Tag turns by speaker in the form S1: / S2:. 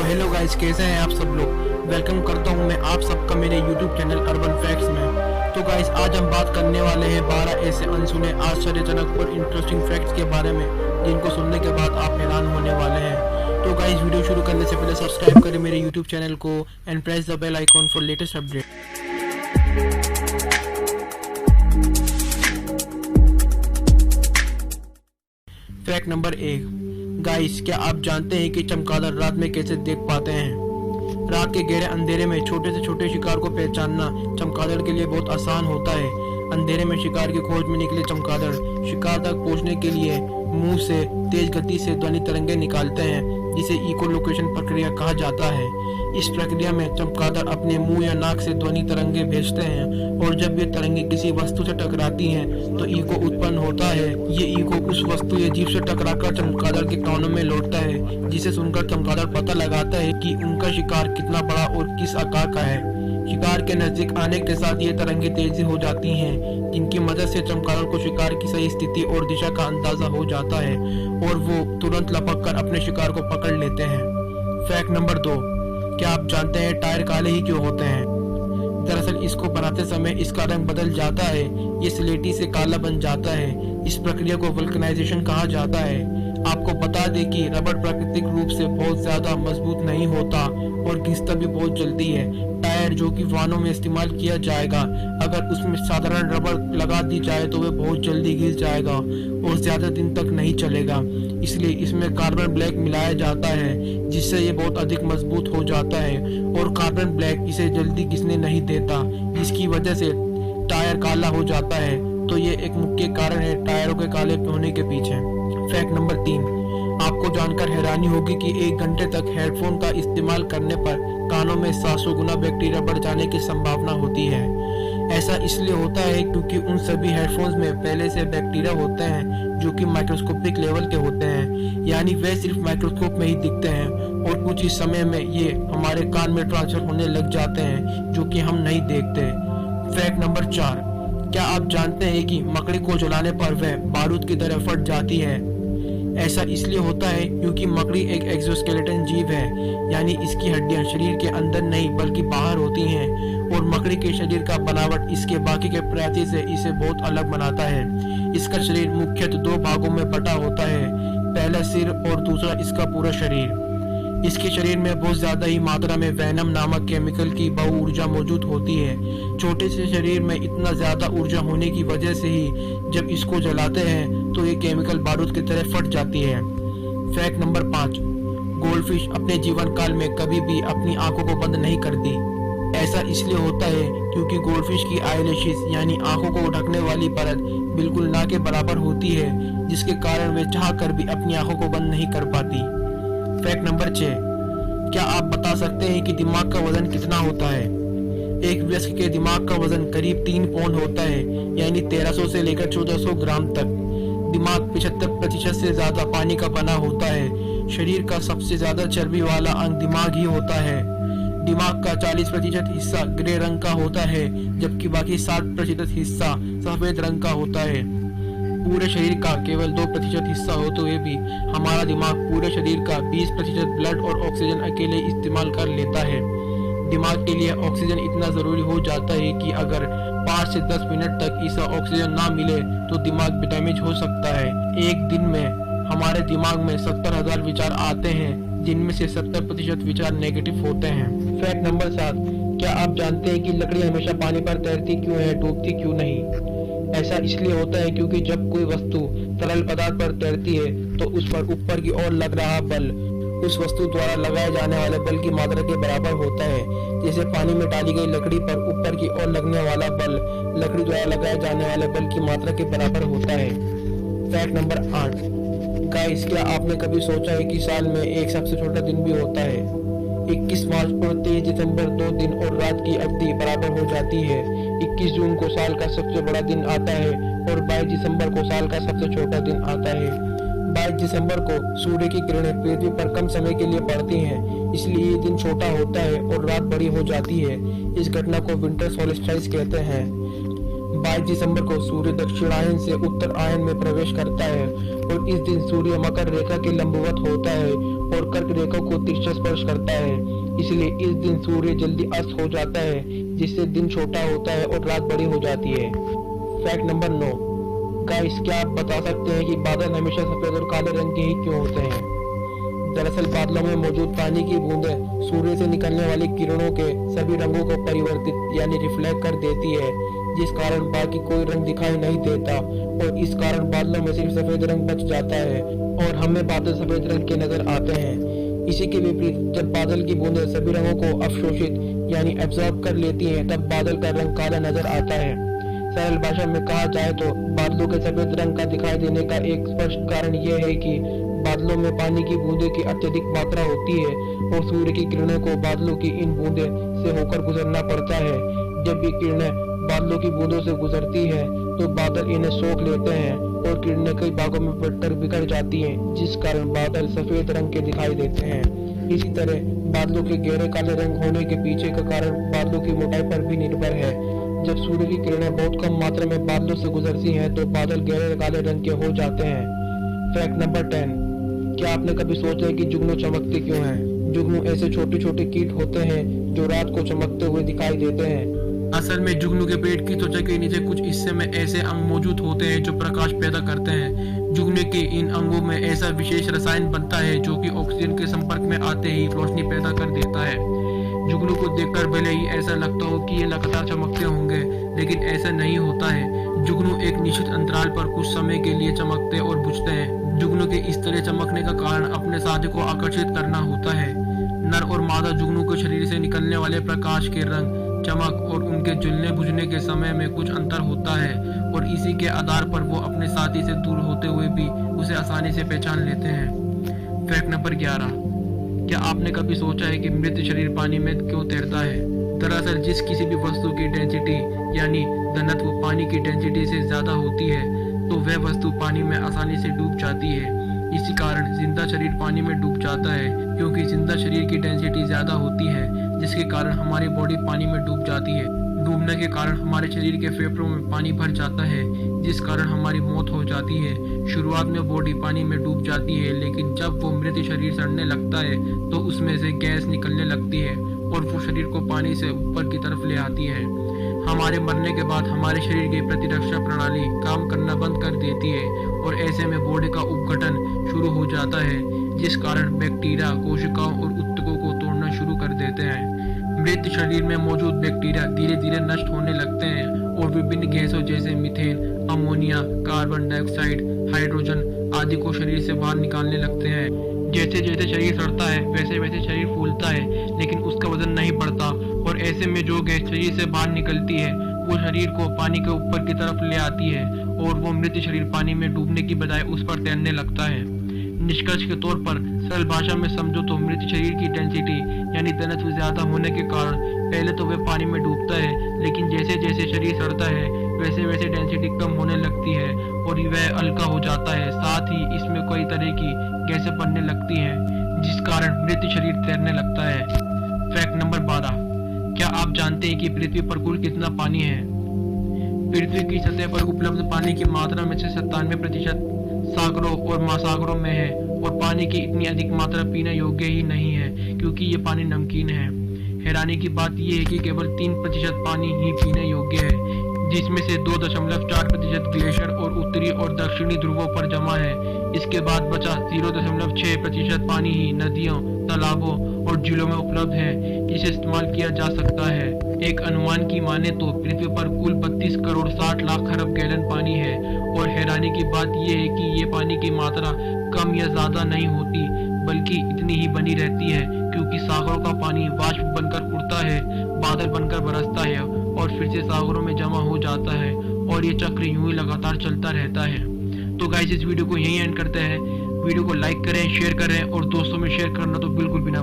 S1: तो hello guys, कैसे हैं आप सब लोग। वेलकम करता हूं मैं आप सबका मेरे यूट्यूब चैनल अर्बन फैक्ट्स में। तो गाइस, आज हम बात करने वाले हैं 12 ऐसे अनसुने आश्चर्यजनक और इंटरेस्टिंग फैक्ट्स के बारे में जिनको सुनने के बाद आप हैरान होने वाले हैं। तो गाइस, वीडियो शुरू करने से पहले सब्सक्राइब करें मेरे यूट्यूब चैनल को and press the bell icon for latest update. Fact number 1। Guys, क्या आप जानते हैं कि चमगादड़ रात में कैसे देख पाते हैं। रात के गहरे अंधेरे में छोटे से छोटे शिकार को पहचानना चमगादड़ के लिए बहुत आसान होता है। अंधेरे में शिकार की खोज में निकले चमगादड़ शिकार तक पहुंचने के लिए मुंह से तेज गति से ध्वनि तरंगे निकालते हैं, जिसे इकोलोकेशन प्रक्रिया कहा जाता है। इस प्रक्रिया में चमगादड़ अपने मुंह या नाक से ध्वनि तरंगे भेजते हैं और जब ये तरंगे किसी वस्तु से टकराती हैं तो इको उत्पन्न होता है। ये इको उस वस्तु या जीव से टकराकर चमगादड़ के कानों में लौटता है, जिसे सुनकर चमगादड़ पता लगाता है कि उनका शिकार कितना बड़ा और किस आकार का है। शिकार के नजदीक आने के साथ ये तरंगे तेजी हो जाती हैं, जिनकी मदद से चमगादड़ को शिकार की सही स्थिति और दिशा का अंदाजा हो जाता है और वो तुरंत लपक कर अपने शिकार को पकड़ लेते हैं। Fact number 2। क्या आप जानते हैं टायर काले ही क्यों होते हैं। दरअसल इसको बनाते समय इसका रंग बदल जाता है, ये स्लेटी से काला बन जाता है। इस प्रक्रिया को वल्कनाइजेशन कहा जाता है। आपको बता दें कि रबड़ प्राकृतिक रूप से बहुत ज्यादा मजबूत नहीं होता और घिसता भी बहुत जल्दी है। टायर जो कि वाहनों में इस्तेमाल किया जाएगा, अगर उसमें साधारण रबड़ लगा दी जाए तो वह बहुत जल्दी घिस जाएगा और ज्यादा दिन तक नहीं चलेगा। इसलिए इसमें कार्बन ब्लैक मिलाया जाता है, जिससे ये बहुत अधिक मजबूत हो जाता है और कार्बन ब्लैक इसे जल्दी घिसने नहीं देता, जिसकी वजह से टायर काला हो जाता है। तो ये एक मुख्य कारण है टायरों के काले होने के पीछे। Fact number 3। आपको जानकर हैरानी होगी कि 1 घंटे तक हेडफोन का इस्तेमाल करने पर कानों में 700 गुना बैक्टीरिया बढ़ जाने की संभावना होती है। ऐसा इसलिए होता है क्योंकि उन सभी हेडफोन्स में पहले से बैक्टीरिया होते हैं जो कि माइक्रोस्कोपिक लेवल के होते हैं, यानी वे सिर्फ माइक्रोस्कोप में ही दिखते हैं और कुछ ही समय में ये हमारे कान में ट्रांसफर होने लग जाते हैं, जो कि हम नहीं देखते। Fact number 4। क्या आप जानते हैं कि मकड़ी को जलाने पर वह बारूद की तरह फट जाती है। ऐसा इसलिए होता है क्योंकि मकड़ी एक एक्सोस्केलेटन जीव है, यानी इसकी हड्डियां शरीर के अंदर नहीं बल्कि बाहर होती हैं और मकड़ी के शरीर का बनावट इसके बाकी के प्रजाति से इसे बहुत अलग बनाता है। इसका शरीर मुख्यतः 2 भागों में बटा होता है, पहला सिर और दूसरा इसका पूरा शरीर। इसके शरीर में बहुत ज्यादा ही मात्रा में वेनम नामक केमिकल की बहु ऊर्जा मौजूद होती है। छोटे से शरीर में इतना ज्यादा ऊर्जा होने की वजह से ही जब इसको जलाते हैं तो ये केमिकल बारूद की तरह फट जाती है। Fact number 5। गोल्डफिश अपने जीवन काल में कभी भी अपनी आंखों को बंद नहीं करती। ऐसा इसलिए होता है क्योंकि गोल्डफिश की आईलैशेस यानी आंखों को ढकने वाली परत बिल्कुल ना के बराबर होती है, जिसके कारण वे चाह कर भी अपनी आंखों को बंद नहीं कर पाती। Fact number 6। क्या आप बता सकते हैं कि दिमाग का वजन कितना होता है। एक वयस्क के दिमाग का वजन करीब 3 पौंड होता है, यानी 1300 से लेकर 1400 ग्राम तक। दिमाग 75% से ज्यादा पानी का बना होता है। शरीर का सबसे ज्यादा चर्बी वाला अंग दिमाग ही होता है। दिमाग का 40% हिस्सा ग्रे रंग का होता है, जबकि बाकी 60% हिस्सा सफेद रंग का होता है। पूरे शरीर का केवल 2% हिस्सा होते हुए भी हमारा दिमाग पूरे शरीर का 20% ब्लड और ऑक्सीजन अकेले इस्तेमाल कर लेता है। दिमाग के लिए ऑक्सीजन इतना जरूरी हो जाता है कि अगर 5 से 10 मिनट तक इसे ऑक्सीजन ना मिले तो दिमाग भी डैमेज हो सकता है। एक दिन में हमारे दिमाग में 70,000 विचार आते हैं, जिनमें से 70% विचार नेगेटिव होते हैं। Fact number 7। क्या आप जानते हैं कि लकड़ी हमेशा पानी पर तैरती क्यों है, डूबती क्यों नहीं। ऐसा इसलिए होता है क्योंकि जब कोई वस्तु तरल पदार्थ पर तैरती है तो उस पर ऊपर की ओर लग रहा बल उस वस्तु द्वारा लगाए जाने वाले बल की मात्रा के बराबर होता है। जैसे पानी में डाली गई लकड़ी पर ऊपर की ओर लगने वाला बल लकड़ी द्वारा लगाए जाने वाले बल की मात्रा के बराबर होता है। Fact number 8। गाइस, क्या आपने कभी सोचा है कि साल में एक सबसे छोटा दिन भी होता है। 21 मार्च और 23 दिसंबर 2 दिन और रात की अवधि बराबर हो जाती है। 21 जून को साल का सबसे बड़ा दिन आता है और 22 दिसंबर को साल का सबसे छोटा दिन आता है। 22 दिसंबर को सूर्य की किरणें पृथ्वी पर कम समय के लिए पड़ती हैं, इसलिए ये दिन छोटा होता है और रात बड़ी हो जाती है। इस घटना को विंटर सोल्स्टिस कहते हैं। 22 दिसंबर को सूर्य दक्षिणायन से उत्तरायण में प्रवेश करता है और इस दिन सूर्य मकर रेखा के लंबवत होता है और कर्क रेखा को तिरछा स्पर्श करता है। इसलिए इस दिन सूर्य जल्दी अस्त हो जाता है, जिससे दिन छोटा होता है और रात बड़ी हो जाती है। Fact number 9। गाइस, क्या आप बता सकते हैं कि बादल हमेशा सफेद और काले रंग के ही क्यों होते हैं? दरअसल बादलों में मौजूद पानी की बूंदें सूर्य से निकलने वाली किरणों के सभी रंगों को परिवर्तित यानी रिफ्लेक्ट कर देती है, जिस कारण बाकी कोई रंग दिखाई नहीं देता और इस कारण बादलों में सिर्फ सफेद रंग बच जाता है और हमें बादल सफेद रंग के नजर आते हैं। इसी के विपरीत जब बादल की बूंदें सभी रंगों को अवशोषित यानी एब्जॉर्ब कर लेती हैं, तब बादल का रंग काला नजर आता है। सरल भाषा में कहा जाए तो बादलों के सफेद रंग का दिखाई देने का एक स्पष्ट कारण यह है कि बादलों में पानी की बूंदों की अत्यधिक मात्रा होती है और सूर्य की किरणों को बादलों की इन बूंदे से होकर गुजरना पड़ता है। जब ये किरणें बादलों की बूंदों से गुजरती है तो बादल इन्हें सोख लेते हैं और किरणें कई भागों में बंटकर बिखर जाती हैं, जिस कारण बादल सफेद रंग के दिखाई देते हैं। इसी तरह बादलों के गहरे काले रंग होने के पीछे का कारण बादलों की मोटाई पर भी निर्भर है। जब सूर्य की किरणें बहुत कम मात्रा में बादलों से गुजरती हैं तो बादल गहरे काले रंग के हो जाते हैं। Fact number 10। क्या आपने कभी सोचा है कि जुगनू चमकते क्यों हैं? जुगनू ऐसे छोटे छोटे कीट होते हैं जो रात को चमकते हुए दिखाई देते हैं। असल में जुगनू के पेट की त्वचा के नीचे कुछ हिस्से में ऐसे अंग मौजूद होते हैं जो प्रकाश पैदा करते हैं। जुगनू के इन अंगों में ऐसा विशेष रसायन बनता है जो कि ऑक्सीजन के संपर्क में आते ही रोशनी पैदा कर देता है। जुगनू को देखकर भले ही ऐसा लगता हो कि ये लगातार चमकते होंगे, लेकिन ऐसा नहीं होता है। जुगनू एक निश्चित अंतराल पर कुछ समय के लिए चमकते और बुझते हैं। जुगनू के इस तरह चमकने का कारण अपने साथी को आकर्षित करना होता है। नर और मादा जुगनू के शरीर से निकलने वाले प्रकाश के रंग, चमक और उनके जलने बुझने के समय में कुछ अंतर होता है और इसी के आधार पर वो अपने साथी से दूर होते हुए भी उसे आसानी से पहचान लेते हैं। Fact number 11। क्या आपने कभी सोचा है कि मृत शरीर पानी में क्यों तैरता है? दरअसल जिस किसी भी वस्तु की डेंसिटी यानी घनत्व पानी की डेंसिटी से ज्यादा होती है तो वह वस्तु पानी में आसानी से डूब जाती है। इसी कारण जिंदा शरीर पानी में डूब जाता है, क्योंकि जिंदा शरीर की डेंसिटी ज्यादा होती है, जिसके कारण हमारी बॉडी पानी में डूब जाती है। डूबने के कारण हमारे शरीर के फेफड़ों में पानी भर जाता है, जिस कारण हमारी मौत हो जाती है। शुरुआत में बॉडी पानी में डूब जाती है, लेकिन जब वो मृत शरीर सड़ने लगता है तो उसमें से गैस निकलने लगती है और वो शरीर को पानी से ऊपर की तरफ ले आती है। हमारे मरने के बाद हमारे शरीर की प्रतिरक्षा प्रणाली काम करना बंद कर देती है और ऐसे में बॉडी का उपगठन शुरू हो जाता है, जिस कारण बैक्टीरिया कोशिकाओं और ऊतकों को तोड़ना शुरू कर देते हैं। मृत शरीर में मौजूद बैक्टीरिया धीरे धीरे नष्ट होने लगते हैं और विभिन्न गैसों जैसे methane, ammonia, carbon dioxide, hydrogen आदि को शरीर से बाहर निकालने लगते हैं। जैसे जैसे शरीर सड़ता है वैसे वैसे शरीर फूलता है, लेकिन उसका वजन नहीं बढ़ता और ऐसे में जो गैस शरीर से बाहर निकलती है वो शरीर को पानी के ऊपर की तरफ ले आती है और वो मृत शरीर पानी में डूबने की बजाय उस पर तैरने लगता है। निष्कर्ष के तौर पर सरल भाषा में समझो तो मृत शरीर की डेंसिटी यानी घनत्व ज्यादा होने के कारण पहले तो वह पानी में डूबता है, लेकिन जैसे जैसे शरीर सड़ता है वैसे वैसे डेंसिटी कम होने लगती है और वह हल्का हो जाता है। साथ ही इसमें कई तरह की गैसें बनने लगती हैं, जिस कारण मृत शरीर तैरने लगता है। Fact number 12। क्या आप जानते हैं कि पृथ्वी पर कुल कितना पानी है? पृथ्वी की सतह पर उपलब्ध पानी की मात्रा में से 97% सागरों और महासागरों में है और पानी की इतनी अधिक मात्रा पीने योग्य ही नहीं है, क्योंकि ये पानी नमकीन है। हैरानी की बात यह है कि केवल 3% पानी ही पीने योग्य है, जिसमें से 2.4% ग्लेशियर और उत्तरी और दक्षिणी ध्रुवों पर जमा है। इसके बाद बचा 0.6% पानी ही नदियों, तालाबों और झीलों में उपलब्ध है, जिसे इस्तेमाल किया जा सकता है। एक अनुमान की माने तो पृथ्वी पर कुल 32 करोड़ 60 लाख खरब गैलन पानी है और हैरानी की बात यह है कि ये पानी की मात्रा कम या ज्यादा नहीं होती, बल्कि इतनी ही बनी रहती है, क्योंकि सागरों का पानी वाष्प बनकर उड़ता है, बादल बनकर बरसता है और फिर से सागरों में जमा हो जाता है और ये चक्र यूं ही लगातार चलता रहता है। तो गाइस इस वीडियो को यहीं एंड करते हैं। वीडियो को लाइक करें, शेयर करें और दोस्तों में शेयर करना तो बिल्कुल भी ना